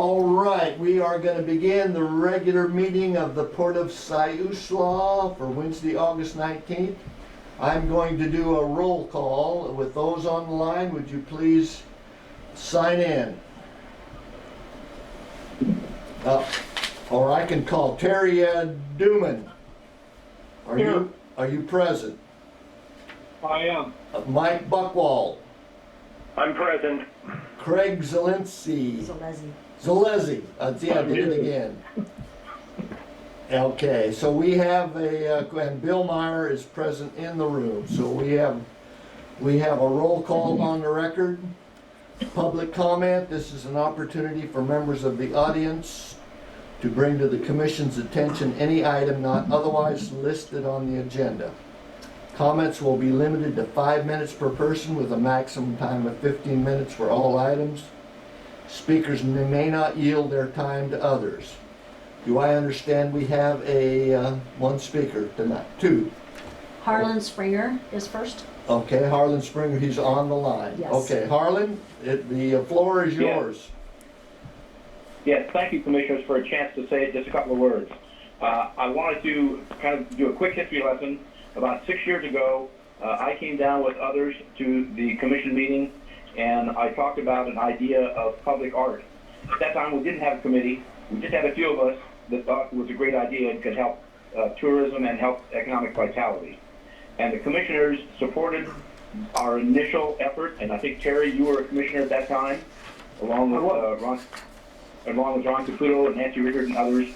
All right, we are going to begin the regular meeting of the Port of Siuslaw for Wednesday, August 19th. I'm going to do a roll call. With those on the line, would you please sign in? Or I can call Terry Duman. Are you present? I am. Mike Buckwald. I'm present. Craig Zalesky. Zalesky. Yeah, I did it again. Okay, so we have and Bill Meyer is present in the room. So we have a roll call on the record. Public comment. This is an opportunity for members of the audience to bring to the commission's attention any item not otherwise listed on the agenda. Comments will be limited to 5 minutes per person with a maximum time of 15 minutes for all items. Speakers may not yield their time to others. Do I understand we have one speaker tonight? Two. Harlan Springer is first. Okay, Harlan Springer, he's on the line. Yes. Okay, Harlan, the floor is yours. Yes, thank you, Commissioners, for a chance to say just a couple of words. I wanted to kind of do a quick history lesson. About 6 years ago, I came down with others to the commission meeting, and I talked about an idea of public art. At that time, we didn't have a committee. We just had a few of us that thought it was a great idea and could help tourism and help economic vitality. And the commissioners supported our initial effort, and I think, Terry, you were a commissioner at that time, along with Ron Caputo and Nancy Rickard and others.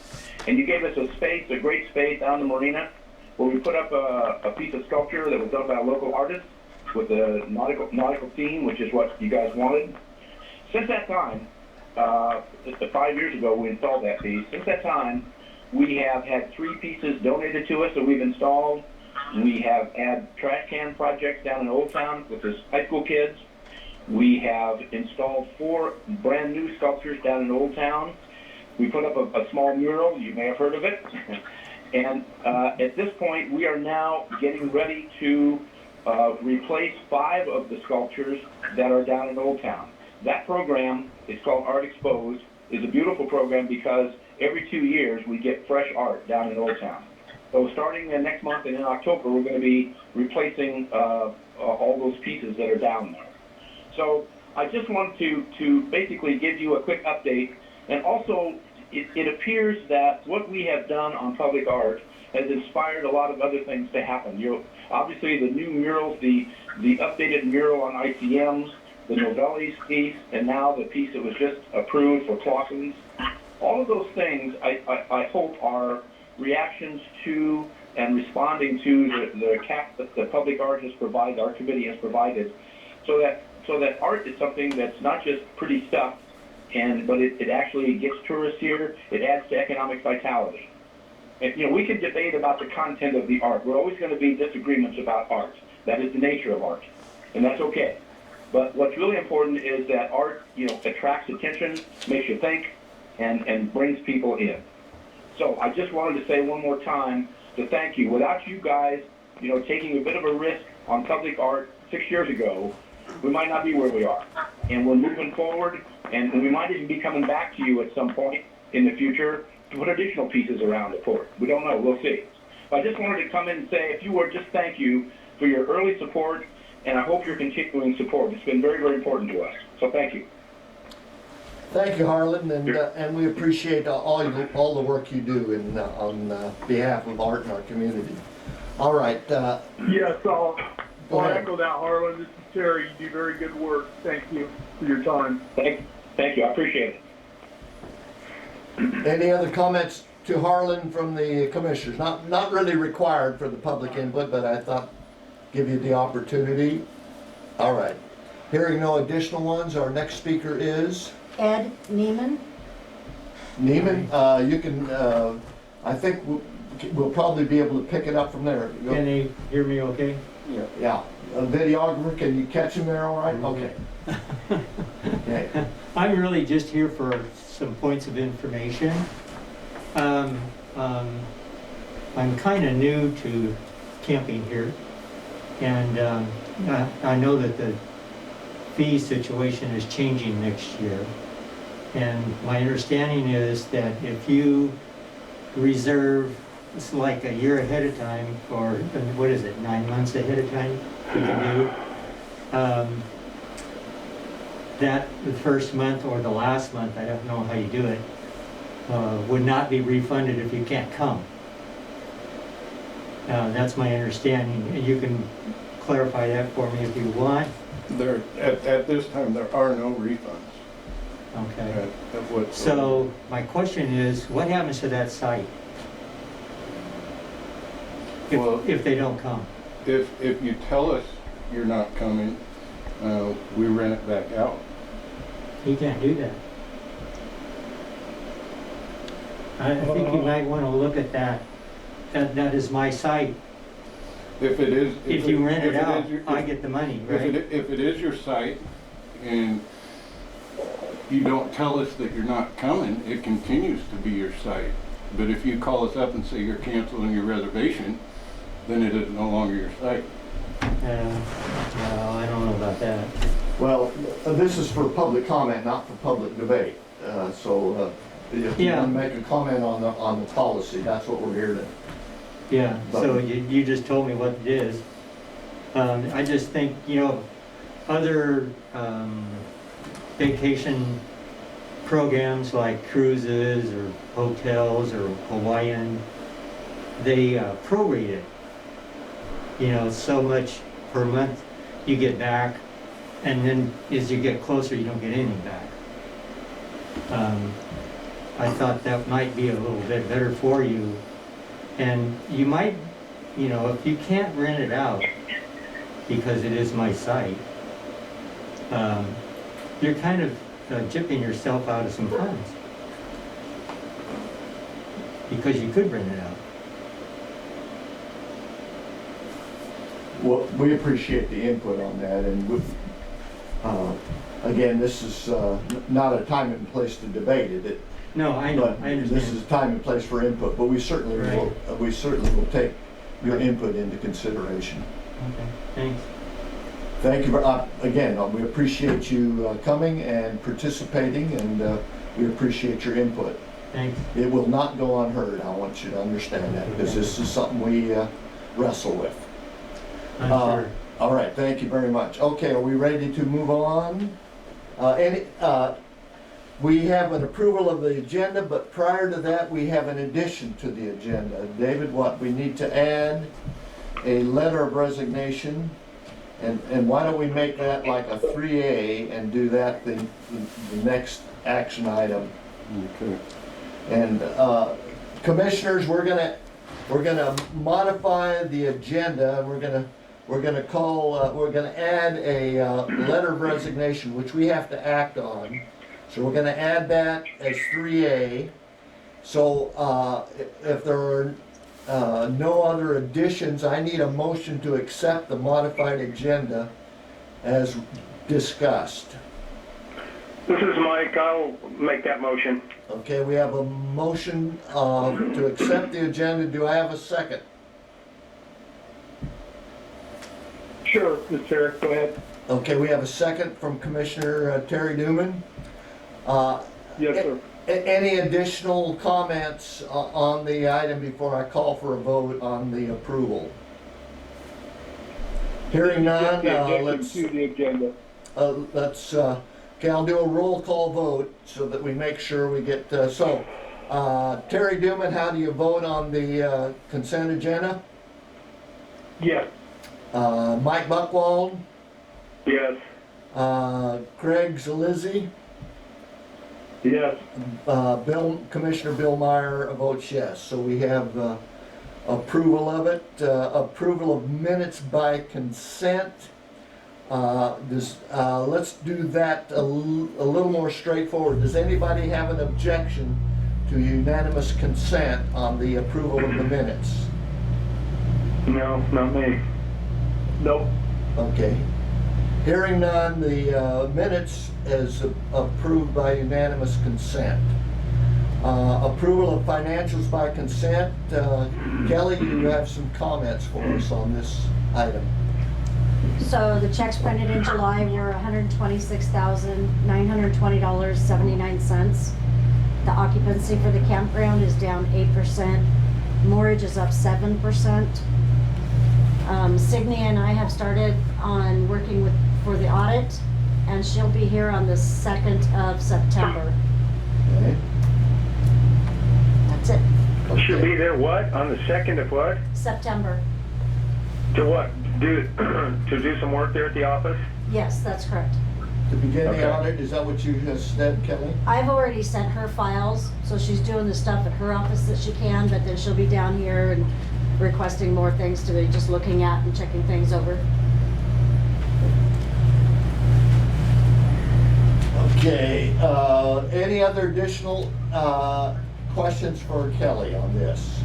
And you gave us a great space down in the marina, where we put up a piece of sculpture that was done by a local artist with a nautical theme, which is what you guys wanted. Since that time, 5 years ago we installed that piece. Since that time, we have had 3 pieces donated to us that we've installed. We have had trash can projects down in Old Town with the high school kids. We have installed 4 brand new sculptures down in Old Town. We put up a small mural, you may have heard of it. And at this point, we are now getting ready to replace 5 of the sculptures that are down in Old Town. That program is called Art Exposed. It's a beautiful program because every 2 years we get fresh art down in Old Town. So starting next month and in October, we're going to be replacing all those pieces that are down there. So I just want to basically give you a quick update, and also it appears that what we have done on public art has inspired a lot of other things to happen. Obviously the new murals, the updated mural on ICMs, the Novellis piece, and now the piece that was just approved for Clausen's. All of those things, I hope, are reactions to and responding to the cap that the public art has provided, our committee has provided, so that art is something that's not just pretty stuff, but it actually gets tourists here. It adds to economic vitality. And we can debate about the content of the art. We're always going to be disagreements about art. That is the nature of art, and that's okay. But what's really important is that art, attracts attention, makes you think, and brings people in. So I just wanted to say one more time to thank you. Without you guys, taking a bit of a risk on public art 6 years ago, we might not be where we are. And we're moving forward, and we might even be coming back to you at some point in the future to put additional pieces around the port. We don't know. We'll see. But I just wanted to come in and say, if you would, just thank you for your early support, and I hope your continuing support. It's been very, very important to us. So thank you. Thank you, Harlan, and we appreciate all the work you do on behalf of art in our community. All right. Yes, I'll ahead. echo that, Harlan. This is Terry. You do very good work. Thank you for your time. Thank you. I appreciate it. Any other comments to Harlan from the commissioners? Not really required for the public input, but I thought give you the opportunity. All right. Hearing no additional ones, our next speaker is Ed Neiman. Neiman. You can. I think we'll probably be able to pick it up from there. Can they hear me okay? Yeah. Videographer, can you catch him there all right? Okay. Okay. I'm really just here for some points of information. I'm kind of new to camping here, and I know that the fee situation is changing next year. And my understanding is that if you reserve, it's like a year ahead of time, or what is it, 9 months ahead of time you can do, that the first month or the last month, I don't know how you do it, would not be refunded if you can't come. That's my understanding. You can clarify that for me if you want. There, at this time, there are no refunds. Okay. Whatsoever. So my question is, what happens to that site? Well- If they don't come? If you tell us you're not coming, we rent it back out. He can't do that. I think you might want to look at that. That is my site. If it is. If you rent it out, is your- I get the money, If right? if it is your site and you don't tell us that you're not coming, it continues to be your site. But if you call us up and say you're canceling your reservation, then it is no longer your site. Well, I don't know about that. Well, this is for public comment, not for public debate. So if you Yeah. want to make a comment on the policy, that's what we're here to. Yeah, so you just told me what it is. I just think, other vacation programs like cruises or hotels or Hawaiian, they prorate it. So much per month you get back, and then as you get closer, you don't get anything back. I thought that might be a little bit better for you. And you might, if you can't rent it out, because it is my site, you're kind of gypping yourself out of some funds. Because you could rent it out. Well, we appreciate the input on that, and again, this is not a time and place to debate it. No, I know, But I this understand. is a time and place for input, but we certainly will take your input into consideration. Okay, thanks. Thank you, again, we appreciate you coming and participating, and we appreciate your input. Thanks. It will not go unheard, I want you to understand that, because this is something we wrestle with. I'm sure. All right, thank you very much. Okay, are we ready to move on? We have an approval of the agenda, but prior to that, we have an addition to the agenda. David, we need to add a letter of resignation, and why don't we make that like a 3A and do that the next action item? Okay. And commissioners, we're gonna modify the agenda, and we're gonna add a letter of resignation, which we have to act on. So we're gonna add that as 3A. So if there are no other additions, I need a motion to accept the modified agenda as discussed. This is Mike. I'll make that motion. Okay, we have a motion to accept the agenda. Do I have a second? Sure, Mr. Eric, go ahead. Okay, we have a second from Commissioner Terry Newman. Yes, sir. Any additional comments on the item before I call for a vote on the approval? Hearing none, Just the addition to the agenda. okay, I'll do a roll call vote so that we make sure we get, Terry Newman, how do you vote on the consent agenda? Yes. Mike Buckwald, Yes. Craig Zalizzi, Yes. Commissioner Bill Meyer votes yes. So we have approval of it, approval of minutes by consent. Let's do that a little more straightforward. Does anybody have an objection to unanimous consent on the approval of the minutes? No, not me. Nope. Okay. Hearing none, the minutes is approved by unanimous consent. Approval of financials by consent. Kelly, you have some comments for us on this item. So the checks printed in July were $126,920.79. The occupancy for the campground is down 8%. Mortgage is up 7%. Signy and I have started on working for the audit, and she'll be here on the 2nd of September. Okay. That's it. She'll be there what? On the 2nd of what? September. To what? To do some work there at the office? Yes, that's correct. To begin Okay. the audit, is that what you just said, Kelly? I've already sent her files, so she's doing the stuff at her office that she can, but then she'll be down here and requesting more things to be just looking at and checking things over. Okay, any other additional, questions for Kelly on this?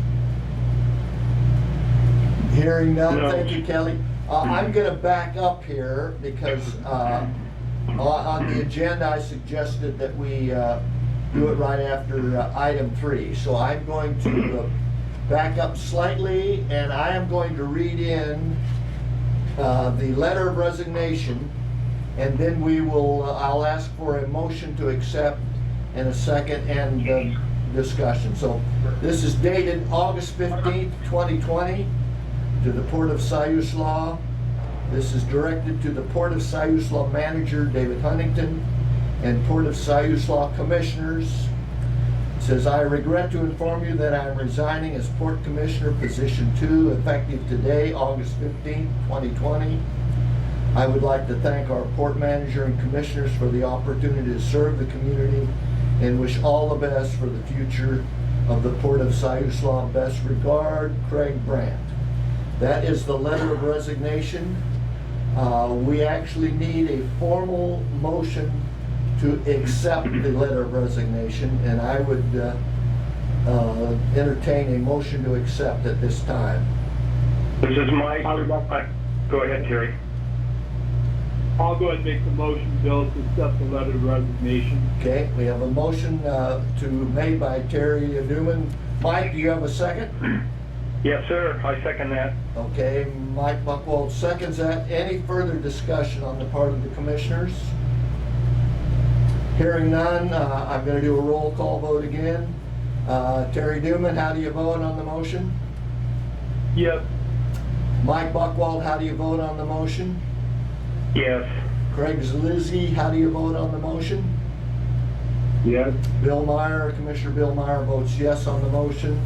Hearing none, No. thank you, Kelly. I'm gonna back up here because, on the agenda, I suggested that we, do it right after, item 3. So I'm going to back up slightly, and I am going to read in, the letter of resignation, and then we will, I'll ask for a motion to accept in a second and discussion. So this is dated August 15th, 2020, to the Port of Siuslaw. This is directed to the Port of Siuslaw Manager, David Huntington, and Port of Siuslaw Commissioners. It says, I regret to inform you that I am resigning as Port Commissioner, Position 2, effective today, August 15th, 2020. I would like to thank our Port Manager and Commissioners for the opportunity to serve the community and wish all the best for the future of the Port of Siuslaw. Best regard, Craig Brandt. That is the letter of resignation. We actually need a formal motion to accept the letter of resignation, and I would entertain a motion to accept at this time. This is Mike. I would like- Go ahead, Terry. I'll go ahead and make the motion, Bill, to accept the letter of resignation. Okay, we have a motion made by Terry Newman. Mike, do you have a second? Yes, sir. I second that. Okay, Mike Buckwald seconds that. Any further discussion on the part of the commissioners? Hearing none, I'm going to do a roll call vote again. Terry Newman, how do you vote on the motion? Yes. Mike Buckwald, how do you vote on the motion? Yes. Craig Zaluzzi, how do you vote on the motion? Yes. Bill Meyer, Commissioner Bill Meyer votes yes on the motion.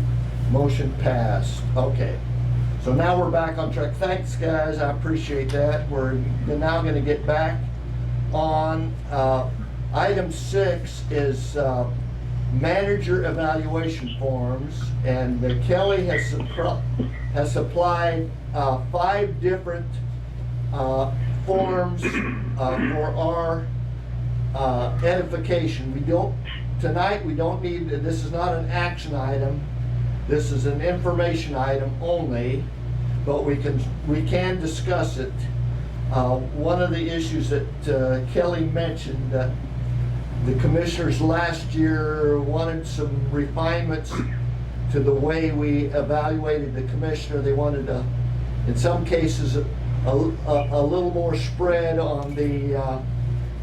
Motion passed. Okay. So now we're back on track. Thanks, guys. I appreciate that. We're now going to get back on item 6 is manager evaluation forms, and Kelly has supplied 5 different forms for our edification. Tonight we don't need, this is not an action item, this is an information item only, but we can discuss it. One of the issues that Kelly mentioned, that the commissioners last year wanted some refinements to the way we evaluated the commissioner. They wanted in some cases a little more spread on the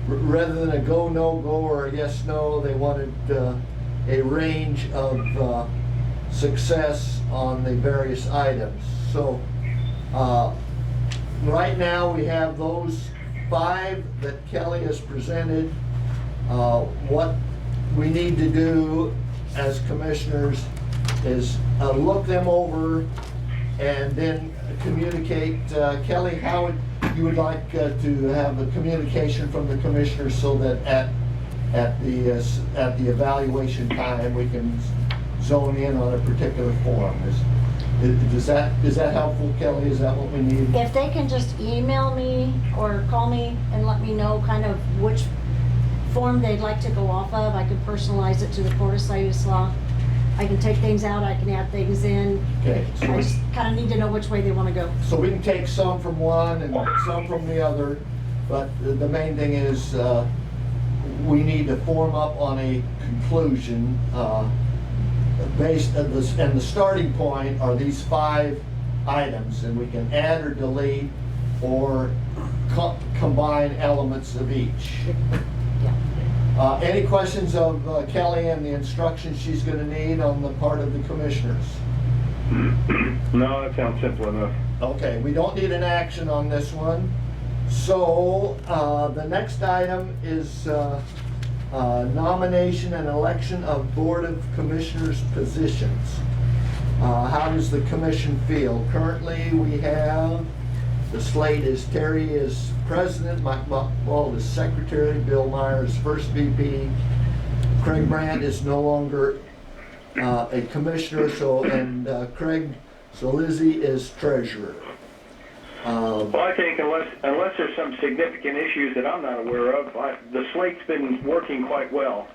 rather than a go, no go, or a yes, no. They wanted a range of success on the various items. So right now we have those 5 that Kelly has presented. What we need to do as commissioners is look them over and then communicate. Kelly, how you would like to have a communication from the commissioners so that at the evaluation time we can zone in on a particular form. Is that helpful, Kelly? Is that what we need? If they can just email me or call me and let me know kind of which form they'd like to go off of, I can personalize it to the Port of Siuslaw. I can take things out, I can add things in. Okay. So I just kind of need to know which way they want to go. So we can take some from one and some from the other, but the main thing is we need to form up on a conclusion based on this, and the starting point are these 5 items, and we can add or delete or combine elements of each. Yeah. Any questions of Kelly and the instructions she's gonna need on the part of the commissioners? No, that sounds simple enough. Okay, we don't need an action on this one. So, the next item is nomination and election of Board of Commissioners positions. How does the commission feel? Currently, we have, the slate is Terry is president, Mike Buckwald is secretary, Bill Myers first VP, Craig Brandt is no longer a commissioner, and Craig Solizzi is treasurer. Well, I think unless there's some significant issues that I'm not aware of, the slate's been working quite well.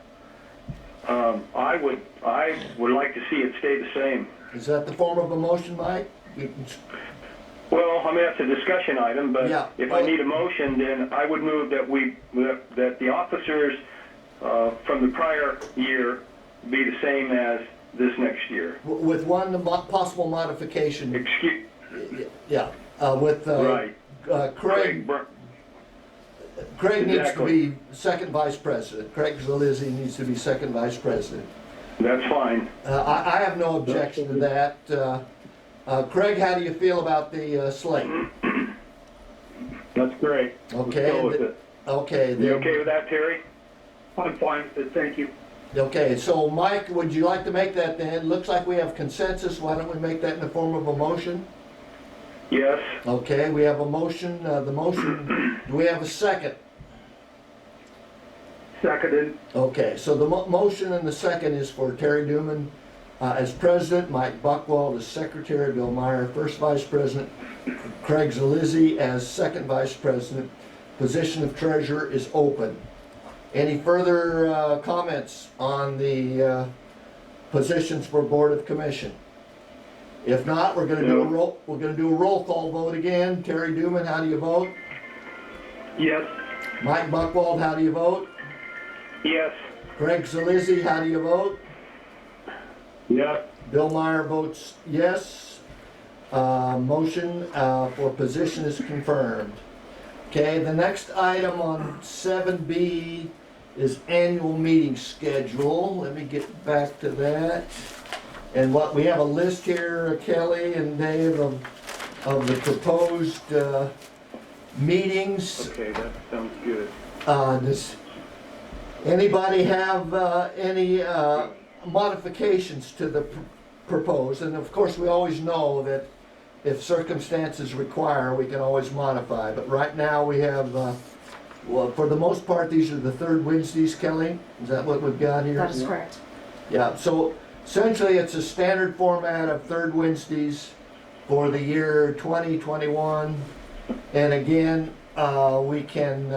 I would like to see it stay the same. Is that the form of a motion, Mike? Well, I mean, that's a discussion item, but Yeah, if well- I need a motion, then I would move that the officers from the prior year be the same as this next year. With one possible modification. Excuse, Yeah, with right. Craig. Br- Craig needs to Exactly. be second vice president. Craig Zalizzi needs to be second vice president. That's fine. I have no objection to that. Craig, how do you feel about the slate? That's great. Okay. Let's go with it. Okay. You then- okay with that, Terry? I'm fine with it, thank you. Okay, so Mike, would you like to make that then? Looks like we have consensus. Why don't we make that in the form of a motion? Yes. Okay, we have a motion. Do we have a second? Seconded. Okay, so the motion and the second is for Terry Duman as president, Mike Buckwald as secretary, Bill Meyer first vice president, Craig Zalizzi as second vice president. Position of treasurer is open. Any further comments on the positions for Board of Commission? If not, we're gonna do a roll call vote again. Terry Duman, how do you vote? Yes. Mike Buckwald, how do you vote? Yes. Craig Zalizzi, how do you vote? Yes. Bill Meyer votes yes. Motion for position is confirmed. Okay, the next item on 7B is annual meeting schedule. Let me get back to that. And what, we have a list here, Kelly and Dave, of the proposed meetings. Okay, that sounds good. Does anybody have any modifications to the proposed? And of course, we always know that if circumstances require, we can always modify. But right now, we have, well, for the most part, these are the third Wednesdays, Kelly? Is that what we've got here? That is correct. Yeah, so essentially, it's a standard format of third Wednesdays for the year 2021. And again, we can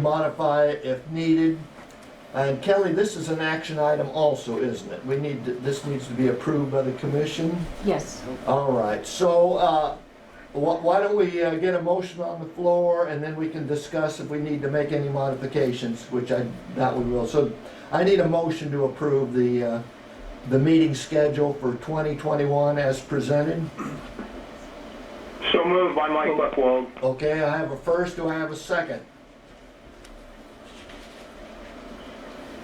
modify it if needed. And Kelly, this is an action item also, isn't it? This needs to be approved by the commission. Yes. All right, so why don't we get a motion on the floor, and then we can discuss if we need to make any modifications, which I doubt we will. So I need a motion to approve the meeting schedule for 2021 as presented. So moved by Mike Buckwald. Okay, I have a first. Do I have a second?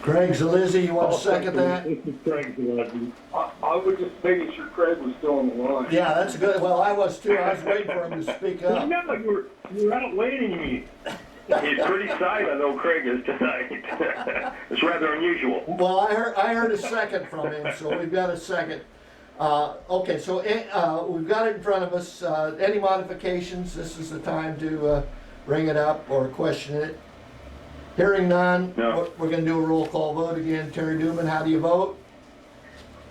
Craig Zalizzi, you want to second that? This is Craig Zalizzi. I was just making sure Craig was still on the line. Yeah, that's good. Well, I was too. I was waiting for him to speak up. No, you're outwaiting me. He's pretty silent, though, Craig is tonight. It's rather unusual. Well, I heard a second from him, so we've got a second. Okay, so we've got it in front of us. Any modifications? This is the time to bring it up or question it. Hearing none, No. we're going to do a roll call vote again. Terry Duman, how do you vote?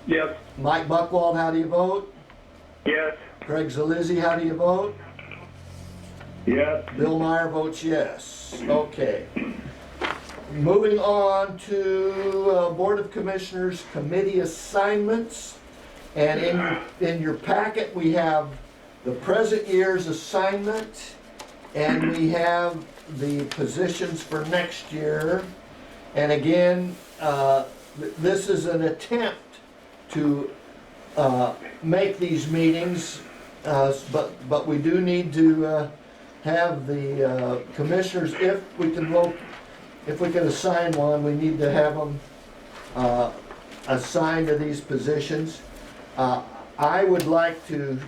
Yes. Mike Buckwald, how do you vote? Yes. Craig Zalizzi, how do you vote? Yes. Bill Meyer votes yes. Okay. Moving on to Board of Commissioners committee assignments. And in your packet, we have the present year's assignment, and we have the positions for next year. And again, this is an attempt to make these meetings But we do need to have the commissioners, if we can assign one, we need to have them assigned to these positions. I would like to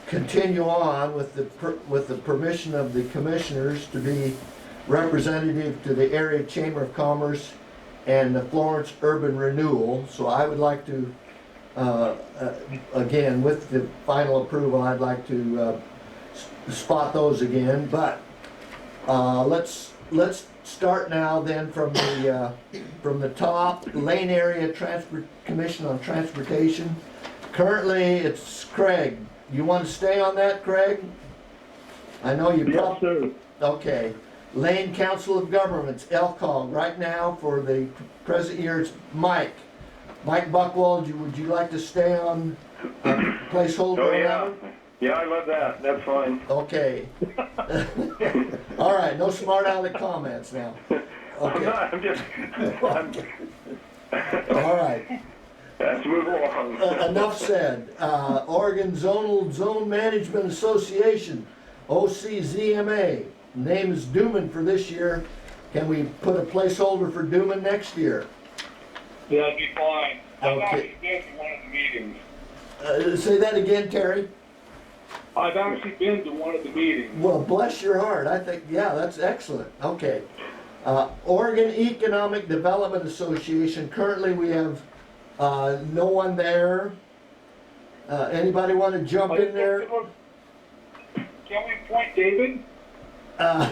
continue on with the permission of the commissioners to be representative to the area chamber of commerce and the Florence Urban Renewal. So I would like to, again, with the final approval, I'd like to spot those again. But let's start now then from the top. Lane Area Commission on Transportation. Currently, it's Craig. You want to stay on that, Craig? I know you Yes, probably. sir. Okay. Lane Council of Governments, LCOG. Right now, for the present year, it's Mike. Mike Buckwald, would you like to stay on placeholder? Oh, on that yeah. one? Yeah, I love that. That's fine. Okay. All right, no smart aleck comments now. I'm Okay, not, I'm just, all right. let's move along. Enough said. Oregon Zone Management Association, OCZMA. Name is Duman for this year. Can we put a placeholder for Duman next year? That'd be fine. I've Okay. actually been to one of the meetings. Say that again, Terry. I've actually been to one of the meetings. Well, bless your heart. I think, yeah, that's excellent. Okay. Oregon Economic Development Association. Currently, we have no one there. Anybody want to jump in there? Can we appoint David?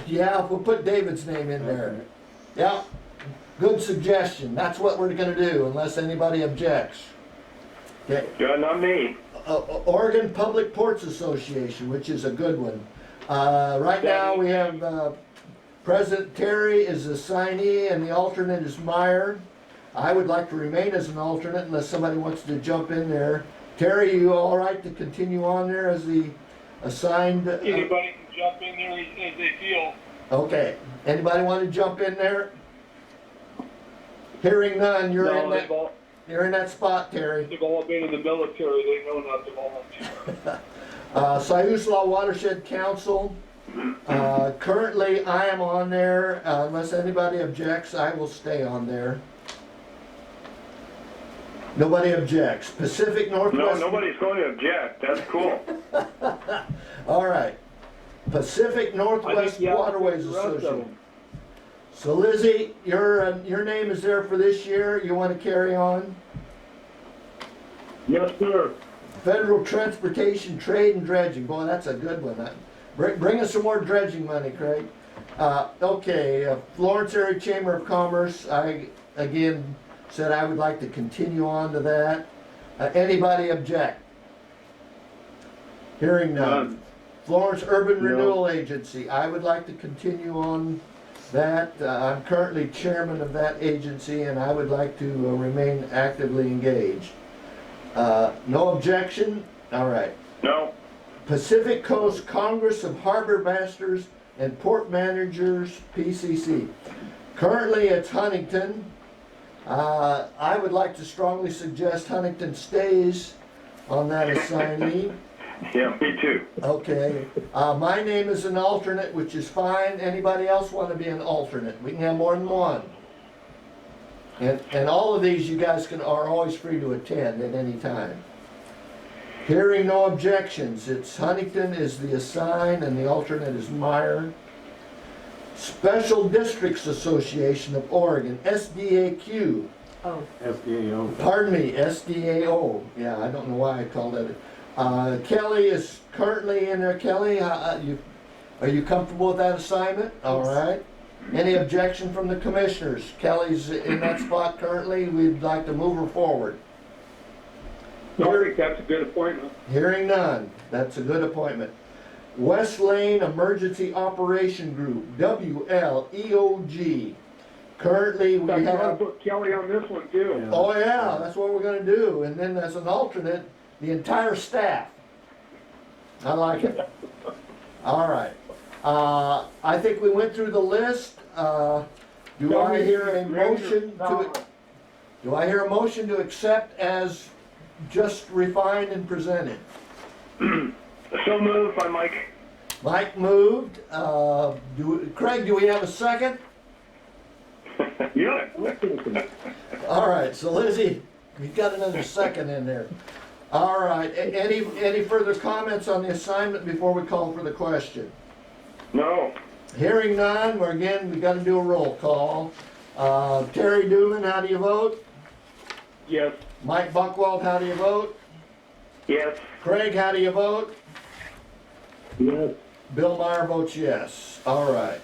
Yeah, we'll put David's name in there. Yeah, good suggestion. That's what we're gonna do, unless anybody objects. Okay. Yeah, not me. Oregon Public Ports Association, which is a good one. Right now, we have President Terry is assignee and the alternate is Meyer. I would like to remain as an alternate unless somebody wants to jump in there. Terry, you all right to continue on there as the assigned? Anybody can jump in there as they feel. Okay, anybody want to jump in there? Hearing none, you're No, in that spot, Terry. they've all been in the military. They know not to volunteer. Siuslaw Watershed Council, currently I am on there, unless anybody objects, I will stay on there. Nobody objects. Pacific No, Northwest. nobody's going to object. That's cool. All right. Pacific Northwest Waterways Association. So Lizzie, your name is there for this year. You want to carry on? Yes, sir. Federal Transportation, Trade and Dredging. Boy, that's a good one. Bring us some more dredging money, Craig. Okay, Florence Area Chamber of Commerce. I, again, said I would like to continue on to that. Anybody object? Hearing none. Florence Urban No. Renewal Agency. I would like to continue on that. I'm currently chairman of that agency and I would like to remain actively engaged. No objection? All right. No. Pacific Coast Congress of Harbor Masters and Port Managers, PCC. Currently, it's Huntington. I would like to strongly suggest Huntington stays on that assignee. Yeah, me too. Okay. My name is an alternate, which is fine. Anybody else want to be an alternate? We can have more than one. And all of these you guys are always free to attend at any time. Hearing no objections, it's Huntington is the assigned and the alternate is Meyer. Special Districts Association of Oregon, SDAQ. Oh, FDAO. Pardon me, SDAO. Yeah, I don't know why I called that. Kelly is currently in there. Kelly, are you comfortable with that assignment? All right. Any objection from the commissioners? Kelly's in that spot currently. We'd like to move her forward. No, I think that's a good appointment. Hearing none. That's a good appointment. West Lane Emergency Operation Group, WLEOG. Currently, we I'm gonna have, put Kelly on this one too. oh yeah, that's what we're gonna do. And then as an alternate, the entire staff. I like it. All right. I think we went through the list. Do I hear a motion to accept as just refined and presented? So moved by Mike. Mike moved. Craig, do we have a second? Yeah. All right, so Lizzie, you got another second in there. All right, any further comments on the assignment before we call for the question? No. Hearing none, we got to do a roll call. Terry Duman, how do you vote? Yes. Mike Buckwald, how do you vote? Yes. Craig, how do you vote? Yes. Bill Meyer votes yes. All right.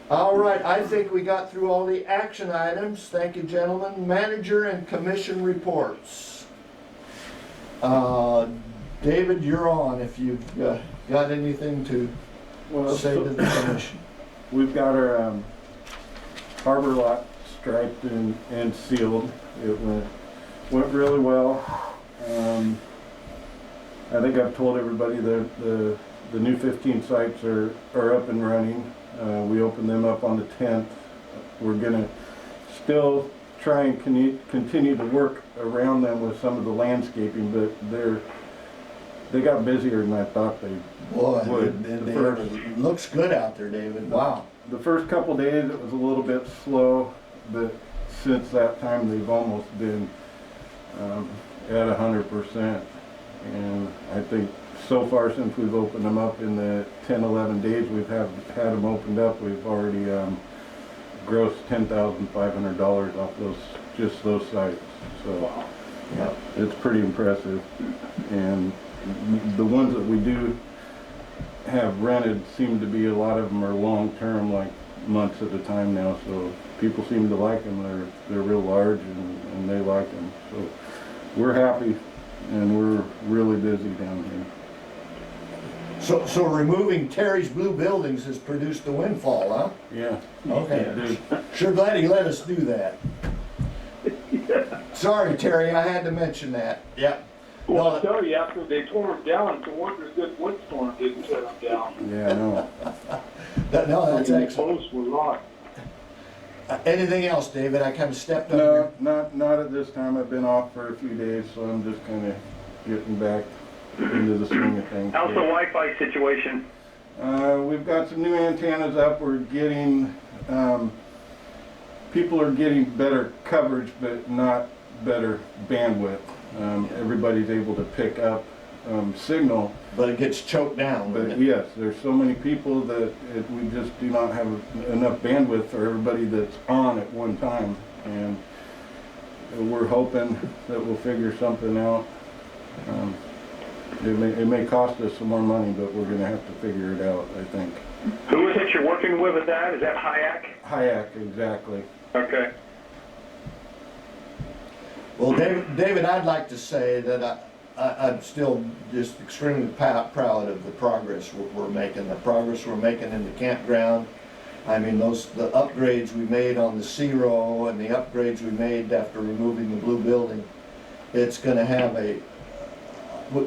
All right, I think we got through all the action items. Thank you, gentlemen. Manager and commission reports. David, you're on if you've got anything to say to the commission. We've got our harbor lot striped and sealed. It went really well. I think I've told everybody that the new 15 sites are up and running. We opened them up on the 10th. We're gonna still try and continue to work around them with some of the landscaping, but they got busier than I thought they Boy, would. it looks good out there, David. Wow. The first couple days it was a little bit slow, but since that time they've almost been at 100%. And I think so far since we've opened them up in the 10, 11 days we've had them opened up, we've already grossed $10,500 off just those sites. So Yeah. it's pretty impressive. And the ones that we do have rented seem to be, a lot of them are long-term, like months at a time now, so people seem to like them. They're real large and they like them. So we're happy and we're really busy down here. So removing Terry's blue buildings has produced a windfall, huh? Yeah. Okay. Dude, Sure glad he let us do that. Sorry, Terry, I had to mention that. Yep. Well, I'll tell you, after they tore them down, it's a wonder a good windstorm didn't tear them down. yeah, I know. No, that's The excellent. posts were rocked. Anything else, David? I kind of stepped on your... No, not at this time. I've been off for a few days, so I'm just kind of getting back into the swing of things. How's the Wi-Fi situation? We've got some new antennas up. We're getting, people are getting better coverage, but not better bandwidth. Everybody's able to pick up signal. But it gets choked down, doesn't But it? yes, there's so many people that we just do not have enough bandwidth for everybody that's on at one time. And we're hoping that we'll figure something out. It may cost us some more money, but we're going to have to figure it out, I think. Who is it you're working with that? Is that Hayek? Hayek, exactly. Okay. Well, David, I'd like to say that I'm still just extremely proud of the progress we're making, the progress we're making in the campground. I mean, the upgrades we made on the C-row and the upgrades we made after removing the blue building, it's going to have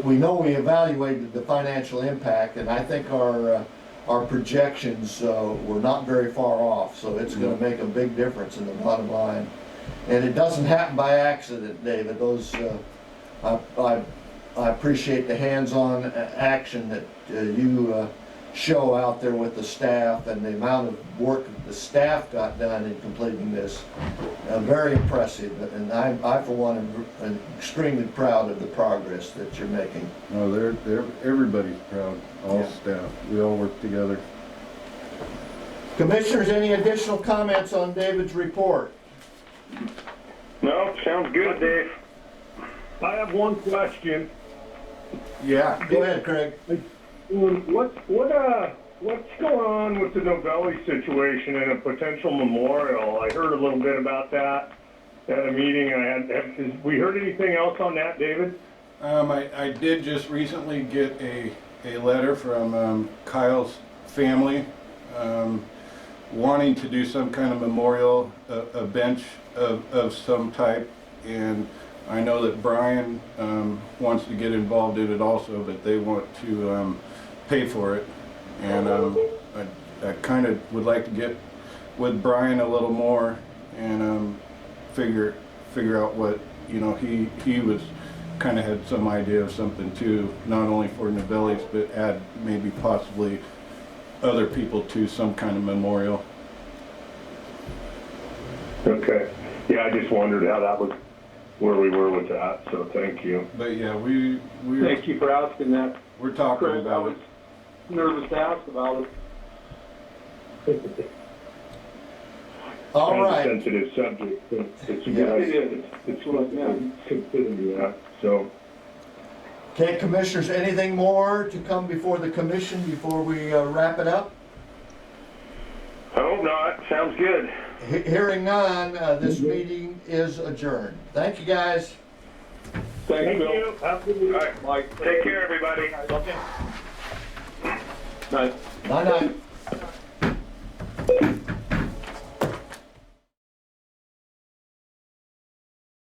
we know we evaluated the financial impact, and I think our projections were not very far off, so it's going to make a big difference in the bottom line. And it doesn't happen by accident, David. I appreciate the hands-on action that you show out there with the staff and the amount of work that the staff got done in completing this. Very impressive, and I for one am extremely proud of the progress that you're making. No, everybody's proud, all Yeah. staff. We all work together. Commissioners, any additional comments on David's report? No, sounds good, Dave. I have one question. Yeah. Go ahead, Craig. What's going on with the Novelli situation and a potential memorial? I heard a little bit about that at a meeting I had. Have we heard anything else on that, David? I did just recently get a letter from Kyle's family wanting to do some kind of memorial, a bench of some type, and I know that Brian wants to get involved in it also, but they want to pay for it, and I kind of would like to get with Brian a little more and figure out what, you know, he was kind of had some idea of something too, not only for Novellis, but add maybe possibly other people to some kind of memorial. Okay. Yeah, I just wondered how that was, where we were with that, so thank you. But yeah, Thank you for asking that. we're talking Craig, I about was it. nervous to ask about it. All Kind of a right. sensitive subject, but it's Yeah. good. It is. It's what I'm considering that, so. Okay, commissioners, anything more to come before the commission before we wrap it up? I hope not. Sounds good. Hearing none, this meeting is adjourned. Thank you, guys. Thank you, Bill. Have a good week. All right. Mike. Take care, everybody. Night. Night-night.